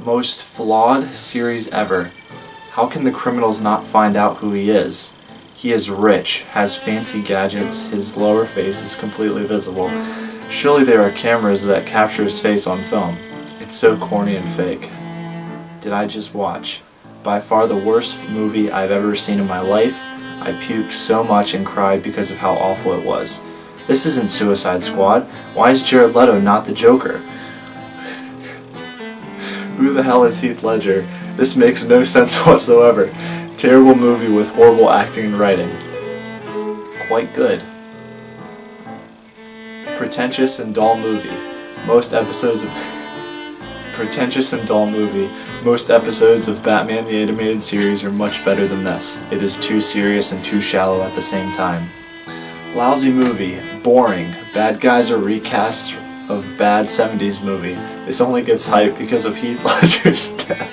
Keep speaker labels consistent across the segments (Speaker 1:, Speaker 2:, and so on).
Speaker 1: Most flawed series ever. How can the criminals not find out who he is? He is rich, has fancy gadgets, his lower face is completely visible. Surely there are cameras that capture his face on film. It's so corny and fake. Did I just watch? By far the worst movie I've ever seen in my life. I puked so much and cried because of how awful it was. This isn't Suicide Squad. Why is Jared Leto not the Joker? Who the hell is Heath Ledger? This makes no sense whatsoever. Terrible movie with horrible acting and writing. Quite good. Pretentious and dull movie. Most episodes of Batman the Animated Series are much better than this. It is too serious and too shallow at the same time. Lousy movie. Boring. Bad guys are recasts of bad 70s movie. This only gets hype because of Heath Ledger's death.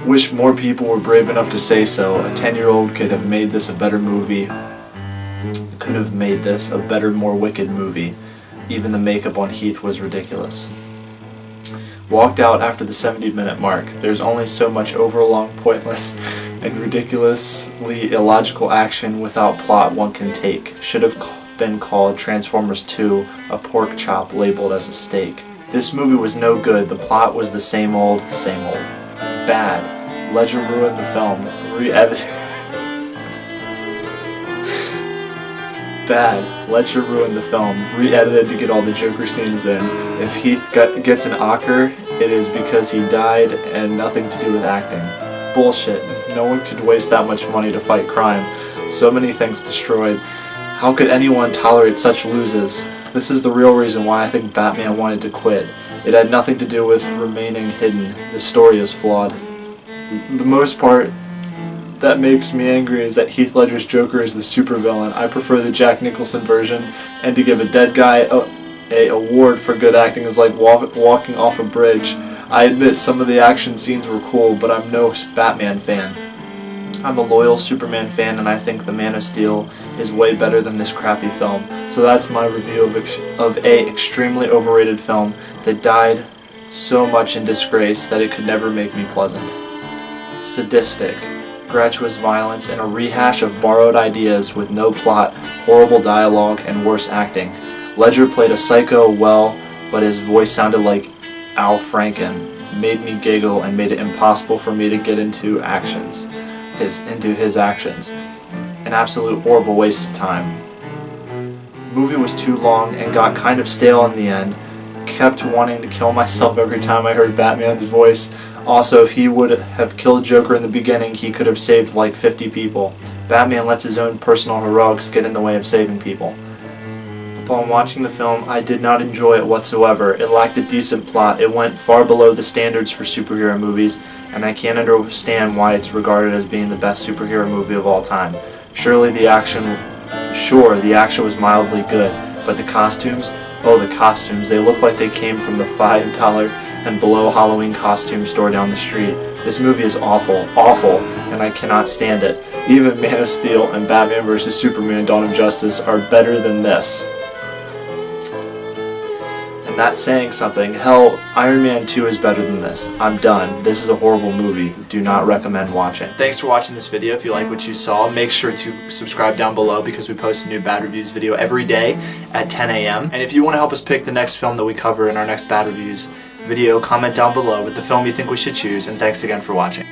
Speaker 1: Wish more people were brave enough to say so. A 10-year-old could have made this a better movie. Could have made this a better, more wicked movie. Even the makeup on Heath was ridiculous. Walked out after the 70-minute mark. There's only so much overlong, pointless, and ridiculously illogical action without plot one can take. Should have been called Transformers 2, a pork chop labeled as a steak. This movie was no good. The plot was the same old, same old. Bad. Ledger ruined the film. Bad. Ledger ruined the film. Re-edited to get all the Joker scenes in. If Heath gets an Oscar, it is because he died and nothing to do with acting. Bullshit. No one could waste that much money to fight crime. So many things destroyed. How could anyone tolerate such losers? This is the real reason why I think Batman wanted to quit. It had nothing to do with remaining hidden. The story is flawed. The most part that makes me angry is that Heath Ledger's Joker is the supervillain. I prefer the Jack Nicholson version, and to give a dead guy a award for good acting is like walking off a bridge. I admit some of the action scenes were cool, but I'm no Batman fan. I'm a loyal Superman fan, and I think The Man of Steel is way better than this crappy film. So that's my review of a extremely overrated film that died so much in disgrace that it could never make me pleasant. Sadistic, gratuitous violence, and a rehash of borrowed ideas with no plot, horrible dialogue, and worse acting. Ledger played a psycho well, but his voice sounded like Al Franken, made me giggle, and made it impossible for me to get into his actions. An absolute horrible waste of time. Movie was too long and got kind of stale in the end. Kept wanting to kill myself every time I heard Batman's voice. Also, if he would have killed Joker in the beginning, he could have saved like 50 people. Batman lets his own personal heroics get in the way of saving people. Upon watching the film, I did not enjoy it whatsoever. It lacked a decent plot. It went far below the standards for superhero movies, and I can't understand why it's regarded as being the best superhero movie of all time. Sure, the action was mildly good, but the costumes, they look like they came from the $5 and below Halloween costume store down the street. This movie is awful, and I cannot stand it. Even Man of Steel and Batman vs. Superman Dawn of Justice are better than this. And that's saying something. Hell, Iron Man 2 is better than this. I'm done. This is a horrible movie. Do not recommend watching. Thanks for watching this video. If you like what you saw, make sure to subscribe down below because we post a new Bad Reviews video every day at 10 a.m. And if you want to help us pick the next film that we cover in our next Bad Reviews video, comment down below with the film you think we should choose, and thanks again for watching.